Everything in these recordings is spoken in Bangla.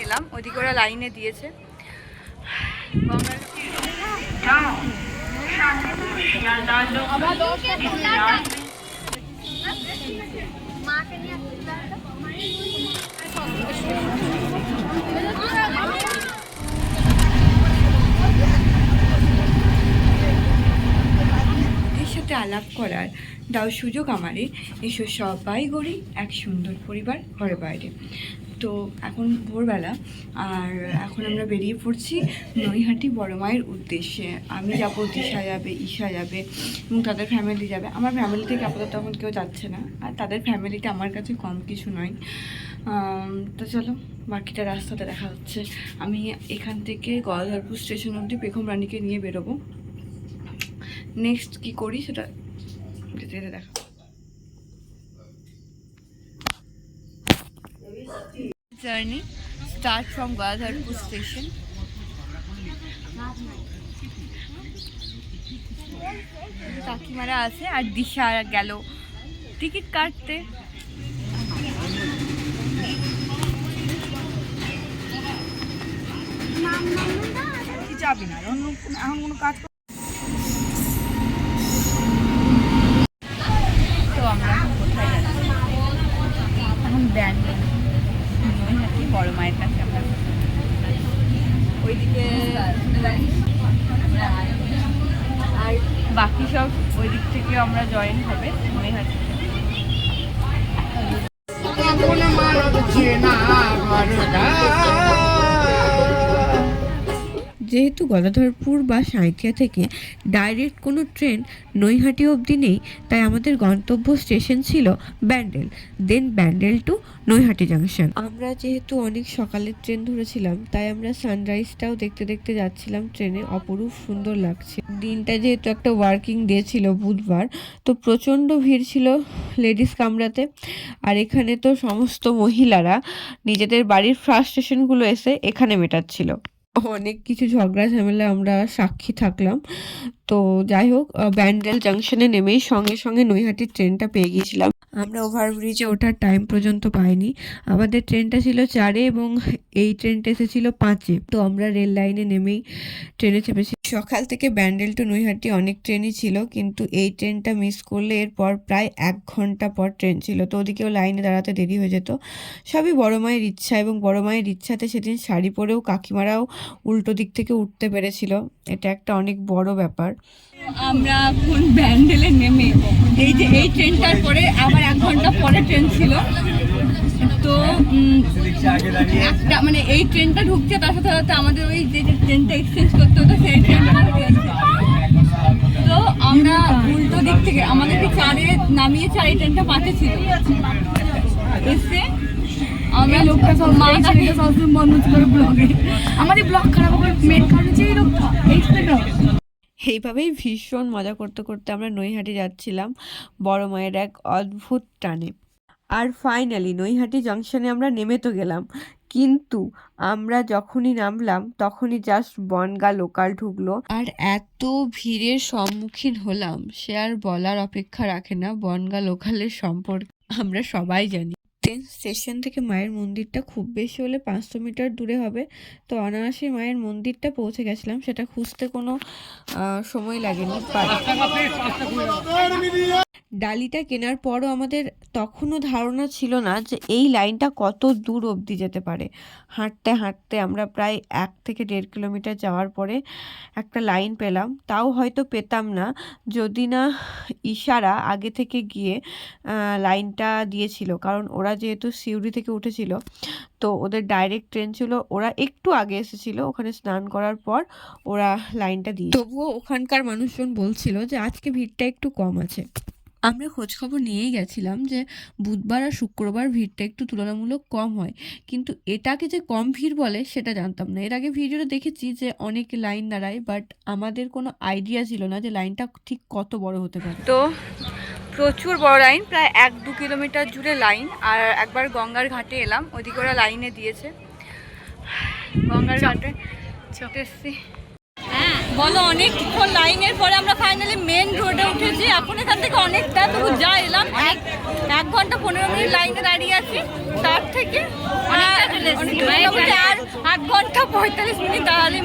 এলাম, ওদিকে ওরা লাইনে দিয়েছে। সাথে আলাপ করার দাও সুযোগ আমারে, এসো সবাই গড়ি এক সুন্দর পরিবার ঘরে বাইরে। তো এখন ভোরবেলা, আর এখন আমরা বেরিয়ে পড়ছি নৈহাটি বড় মায়ের উদ্দেশ্যে। আমি যাবো, দিশা যাবে, ঈশা যাবে এবং তাদের ফ্যামিলি যাবে। আমার ফ্যামিলি থেকে আপাতত এখন কেউ যাচ্ছে না, আর তাদের ফ্যামিলিটা আমার কাছে কম কিছু নয়। তো চলো বাকিটা রাস্তাতে দেখা হচ্ছে। আমি এখান থেকে গদাধরপুর স্টেশন অবধি পেখম রানীকে নিয়ে বেরোবো। নেক্সট কি করি সেটা যেতে যেতে দেখা। Journey start from Gadadharpur station. কাকিমারা আছে আর দিশা গেল টিকিট কাটতে। যাবি না এখন কোনো কাজ। তো আমরা কোথায় যাচ্ছি? এখন ব্যান্ডেল নৈহাটি বড় মায়ের কাছে আমরা, ওইদিকে আর বাকি সব ওই দিক থেকে আমরা জয়েন হবে নৈহাটি। যেহেতু গদাধরপুর বা সাঁইথিয়া থেকে ডাইরেক্ট কোনো ট্রেন নৈহাটি অবধি নেই, তাই আমাদের গন্তব্য স্টেশন ছিল ব্যান্ডেল, দেন ব্যান্ডেল টু নৈহাটি জাংশন। আমরা যেহেতু অনেক সকালের ট্রেন ধরেছিলাম, তাই আমরা সানরাইজটাও দেখতে দেখতে যাচ্ছিলাম ট্রেনে। অপরূপ সুন্দর লাগছে। দিনটা যেহেতু একটা ওয়ার্কিং ডে ছিল, বুধবার, তো প্রচণ্ড ভিড় ছিল লেডিস কামরাতে। আর এখানে তো সমস্ত মহিলারা নিজেদের বাড়ির ফ্রাস্ট্রেশনগুলো এসে এখানে মেটাচ্ছিল। অনেক কিছু ঝগড়া ঝামেলা আমরা সাক্ষী থাকলাম। তো যাই হোক, ব্যান্ডেল জাংশনে নেমেই সঙ্গে সঙ্গে নৈহাটির ট্রেনটা পেয়ে গিয়েছিলাম। আমরা ওভারব্রিজে ওঠার টাইম পর্যন্ত পাইনি। আমাদের ট্রেনটা ছিল 4-এ এবং এই ট্রেনটা এসেছিল 5-এ। তো আমরা রেল লাইনে নেমেই ট্রেনে চেপেছি। সকাল থেকে ব্যান্ডেল টু নৈহাটি অনেক ট্রেনই ছিল, কিন্তু এই ট্রেনটা মিস করলে এরপর প্রায় 1 ঘন্টা পর ট্রেন ছিল। তো ওদিকেও লাইনে দাঁড়াতে দেরি হয়ে যেত। সবই বড় মায়ের ইচ্ছা, এবং বড় মায়ের ইচ্ছাতে সেদিন শাড়ি পরেও কাকিমারাও উল্টো দিক থেকে উঠতে পেরেছিল। এটা একটা অনেক বড় ব্যাপার। আমরা এখন ব্যান্ডেলে নেমে এই যে এই ট্রেনটার পরে আবার 1 ঘন্টা পরে ট্রেন ছিল। তো একটা মানে এই ট্রেনটা ঢুকছে, তার সাথে সাথে আমাদের ওই যে ট্রেনটা এক্সচেঞ্জ করতে হতো সেই ট্রেনটা। তো আমরা উল্টো দিক থেকে আমাদেরকে 4-এ নামিয়েছে, আর এই ট্রেনটা 5-এ ছিল। এসে আমরা লোকটা সব সবসময় বন্ধ করে ব্লগে আমাদের ব্লগ খারাপ করে মেন কারণ হচ্ছে এই লোকটা। এইভাবেই ভীষণ মজা করতে করতে আমরা নৈহাটি যাচ্ছিলাম বড় মায়ের এক অদ্ভুত টানে। আর ফাইনালি নৈহাটি জাংশনে আমরা নেমে তো গেলাম, কিন্তু আমরা যখনই নামলাম তখনই জাস্ট বনগাঁ লোকাল ঢুকলো। আর এত ভিড়ের সম্মুখীন হলাম সে আর বলার অপেক্ষা রাখে না। বনগাঁ লোকালের সম্পর্কে আমরা সবাই জানি। স্টেশন থেকে মায়ের মন্দিরটা খুব বেশি হলে 500 মিটার দূরে হবে। তো অনায়াসে মায়ের মন্দিরটা পৌঁছে গেছিলাম, সেটা খুঁজতে কোনো সময় লাগেনি। ডালিটা কেনার পরও আমাদের তখনও ধারণা ছিল না যে এই লাইনটা কত দূর অবধি যেতে পারে। হাঁটতে হাঁটতে আমরা প্রায় 1 থেকে 1.5 কিলোমিটার যাওয়ার পরে একটা লাইন পেলাম। তাও হয়তো পেতাম না যদি না ইশারা আগে থেকে গিয়ে লাইনটা দিয়েছিল, কারণ ওরা যেহেতু সিউড়ি থেকে উঠেছিল, তো ওদের ডাইরেক্ট ট্রেন ছিল। ওরা একটু আগে এসেছিল, ওখানে স্নান করার পর ওরা লাইনটা দিয়ে। তবুও ওখানকার মানুষজন বলছিল যে আজকে ভিড়টা একটু কম আছে। আমরা খোঁজখবর নিয়েই গেছিলাম যে বুধবার আর শুক্রবার ভিড়টা একটু তুলনামূলক কম হয়, কিন্তু এটাকে যে কম ভিড় বলে সেটা জানতাম না। এর আগে ভিডিওতে দেখেছি যে অনেক লাইন দাঁড়ায়, বাট আমাদের কোনো আইডিয়া ছিল না যে লাইনটা ঠিক কত বড় হতে পারে। তো প্রচুর বড় লাইন, প্রায় 1-2 কিলোমিটার জুড়ে লাইন। আর একবার গঙ্গার ঘাটে এলাম, ওদিকে ওরা লাইনে দিয়েছে। গঙ্গার ঘাটে এসছি। বলো অনেকক্ষণ লাইনের পরে আমরা ফাইনালি মেন রোডে উঠেছি। এখন এখান থেকে অনেকটা তবু যা এলাম 1 ঘন্টা 15 মিনিট লাইনে দাঁড়িয়ে আছি, তার থেকে আর 8 ঘন্টা 45 মিনিট দাঁড়ালে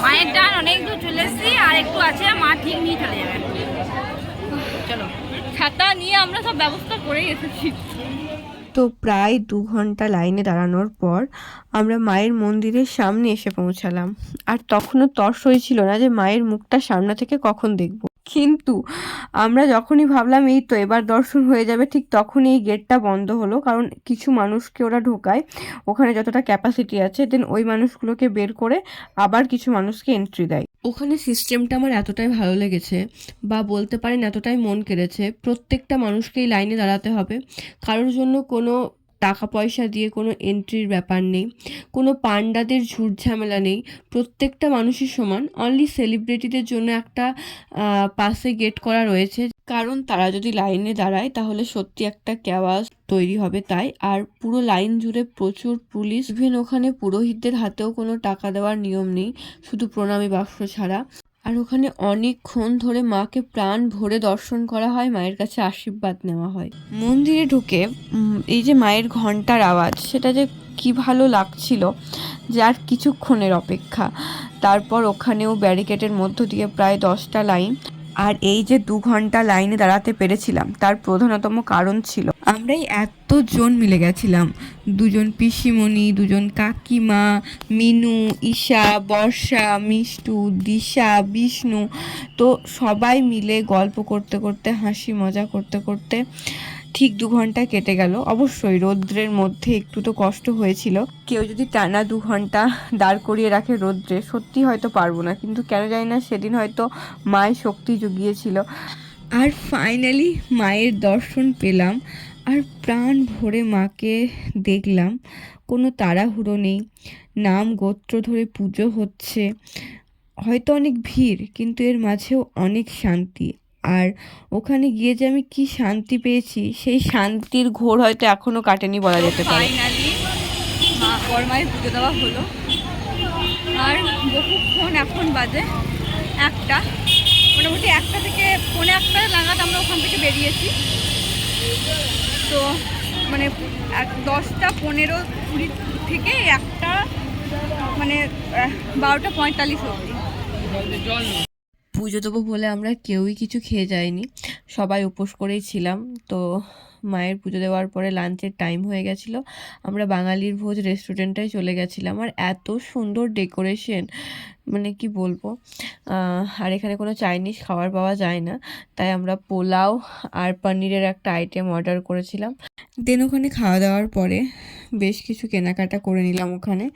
মায়ের ডান অনেক দূর চলে এসেছি, আর একটু আছে মা ঠিক নিয়ে চলে যাবেন। চলো, ছাতা নিয়ে আমরা সব ব্যবস্থা করেই এসেছি। তো প্রায় 2 ঘন্টা লাইনে দাঁড়ানোর পর আমরা মায়ের মন্দিরের সামনে এসে পৌঁছালাম। আর তখনও তর্স হয়েছিল না যে মায়ের মুখটা সামনে থেকে কখন দেখব, কিন্তু আমরা যখনই ভাবলাম এই তো এবার দর্শন হয়ে যাবে, ঠিক তখনই এই গেটটা বন্ধ হলো। কারণ কিছু মানুষকে ওরা ঢোকায়, ওখানে যতটা ক্যাপাসিটি আছে, দেন ওই মানুষগুলোকে বের করে আবার কিছু মানুষকে এন্ট্রি দেয়। ওখানে সিস্টেমটা আমার এতটাই ভালো লেগেছে, বা বলতে পারেন এতটাই মন কেড়েছে। প্রত্যেকটা মানুষকেই লাইনে দাঁড়াতে হবে, কারোর জন্য কোনো টাকা পয়সা দিয়ে কোনো এন্ট্রির ব্যাপার নেই, কোনো পান্ডাদের ঝুট ঝামেলা নেই, প্রত্যেকটা মানুষই সমান। অনলি সেলিব্রিটিদের জন্য একটা পাশে গেট করা রয়েছে, কারণ তারা যদি লাইনে দাঁড়ায় তাহলে সত্যি একটা ক্যাওয়াস তৈরি হবে তাই। আর পুরো লাইন জুড়ে প্রচুর পুলিশ, ইভেন ওখানে পুরোহিতদের হাতেও কোনো টাকা দেওয়ার নিয়ম নেই, শুধু প্রণামী বাক্স ছাড়া। আর ওখানে অনেকক্ষণ ধরে মাকে প্রাণ ভরে দর্শন করা হয়, মায়ের কাছে আশীর্বাদ নেওয়া হয়। মন্দিরে ঢুকে এই যে মায়ের ঘন্টার আওয়াজ, সেটা যে কি ভালো লাগছিল যে আর কিছুক্ষণের অপেক্ষা। তারপর ওখানেও ব্যারিকেডের মধ্য দিয়ে প্রায় 10টা লাইন। আর এই যে 2 ঘন্টা লাইনে দাঁড়াতে পেরেছিলাম তার প্রধানতম কারণ ছিল আমরাই এতজন মিলে গেছিলাম। 2জন পিসিমণি, 2জন কাকিমা, মিনু, ঈশা, বর্ষা, মিষ্টু, দিশা, বিষ্ণু। তো সবাই মিলে গল্প করতে করতে, হাসি মজা করতে করতে ঠিক 2 ঘন্টা কেটে গেল। অবশ্যই রৌদ্রের মধ্যে একটু তো কষ্ট হয়েছিল। কেউ যদি টানা 2 ঘন্টা দাঁড় করিয়ে রাখে রৌদ্রে, সত্যি হয়তো পারবো না, কিন্তু কেন জানি না সেদিন হয়তো মায়ের শক্তি জুগিয়েছিল। আর ফাইনালি মায়ের দর্শন পেলাম, আর প্রাণ ভরে মাকে দেখলাম। কোনো তাড়াহুড়ো নেই, নাম গোত্র ধরে পুজো হচ্ছে, হয়তো অনেক ভিড়, কিন্তু এর মাঝেও অনেক শান্তি। আর ওখানে গিয়ে যে আমি কি শান্তি পেয়েছি, সেই শান্তির ঘোর হয়তো এখনো কাটেনি বলা যেতে পারে। ফাইনালি মা বড়মায়ের পুজো দেওয়া হলো, আর বহুক্ষণ, এখন বাজে 1টা, মোটামুটি 1টা থেকে 1:45 নাগাদ আমরা ওখান থেকে বেরিয়েছি। তো মানে 10টা 15 20 থেকে 1টা মানে 12টা 45 অবধি। পুজো দেবো বলে আমরা কেউই কিছু খেয়ে যাইনি, সবাই উপোস করেই ছিলাম। তো মায়ের পুজো দেওয়ার পরে লাঞ্চের টাইম হয়ে গেছিলো, আমরা বাঙালির ভোজ রেস্টুরেন্টটায় চলে গেছিলাম। আর এত সুন্দর ডেকোরেশন, মানে কি বলবো। আর এখানে কোনো চাইনিজ খাবার পাওয়া যায় না, তাই আমরা পোলাও আর পনিরের একটা আইটেম অর্ডার করেছিলাম। দেন ওখানে খাওয়া দাওয়ার পরে বেশ কিছু কেনাকাটা করে নিলাম ওখানে।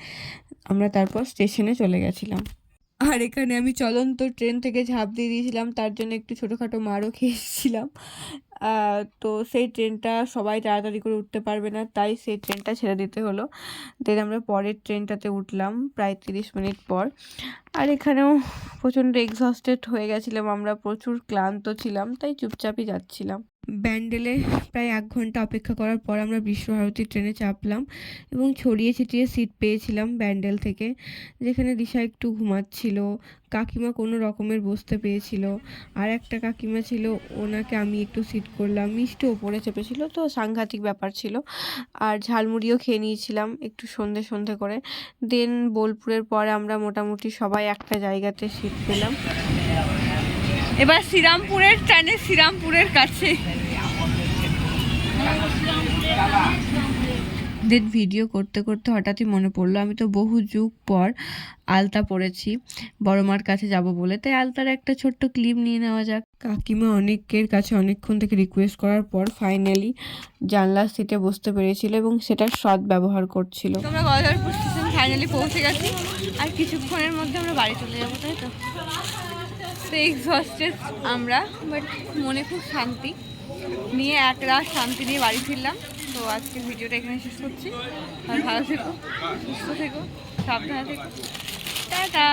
আমরা তারপর স্টেশনে চলে গেছিলাম। আর এখানে আমি চলন্ত ট্রেন থেকে ঝাঁপ দিয়ে দিয়েছিলাম, তার জন্য একটু ছোটোখাটো মারও খেয়ে এসেছিলাম। তো সেই ট্রেনটা সবাই তাড়াতাড়ি করে উঠতে পারবে না, তাই সেই ট্রেনটা ছেড়ে দিতে হলো। দেন আমরা পরের ট্রেনটাতে উঠলাম প্রায় 30 মিনিট পর। আর এখানেও প্রচণ্ড এক্সস্টেড হয়ে গেছিলাম আমরা, প্রচুর ক্লান্ত ছিলাম, তাই চুপচাপই যাচ্ছিলাম। ব্যান্ডেলে প্রায় 1 ঘন্টা অপেক্ষা করার পর আমরা বিশ্বভারতী ট্রেনে চাপলাম এবং ছড়িয়ে ছিটিয়ে সিট পেয়েছিলাম ব্যান্ডেল থেকে, যেখানে দিশা একটু ঘুমাচ্ছিল, কাকিমা কোনো রকমের বসতে পেয়েছিল, আর একটা কাকিমা ছিল, ওনাকে আমি একটু সিট করলাম, মিষ্টি ওপরে চেপেছিল, তো সাংঘাতিক ব্যাপার ছিল। আর ঝালমুড়িও খেয়ে নিয়েছিলাম একটু সন্ধে সন্ধে করে। দেন বোলপুরের পরে আমরা মোটামুটি সবাই একটা জায়গাতে সিট পেলাম। এবার শ্রীরামপুরের ট্রেনে, শ্রীরামপুরের কাছে। দেন ভিডিও করতে করতে হঠাৎই মনে পড়লো আমি তো বহু যুগ পর আলতা পরেছি বড় মার কাছে যাব বলে, তাই আলতার একটা ছোট্ট ক্লিপ নিয়ে নেওয়া যাক। কাকিমা অনেকের কাছে অনেকক্ষণ থেকে রিকোয়েস্ট করার পর ফাইনালি জানলার সিটে বসতে পেরেছিল এবং সেটার সৎ ব্যবহার করছিল। আমরা গদাধরপুর স্টেশন ফাইনালি পৌঁছে গেছি, আর কিছুক্ষণের মধ্যে আমরা বাড়ি চলে যাবো, তাই তো। এক্সস্টেড আমরা, বাট মনে খুব শান্তি নিয়ে, এক রাত শান্তি নিয়ে বাড়ি ফিরলাম। তো আজকের ভিডিওটা এখানে শেষ করছি। আর ভালো থেকো, সুস্থ থেকো, সাবধানে থেকো, টাটা।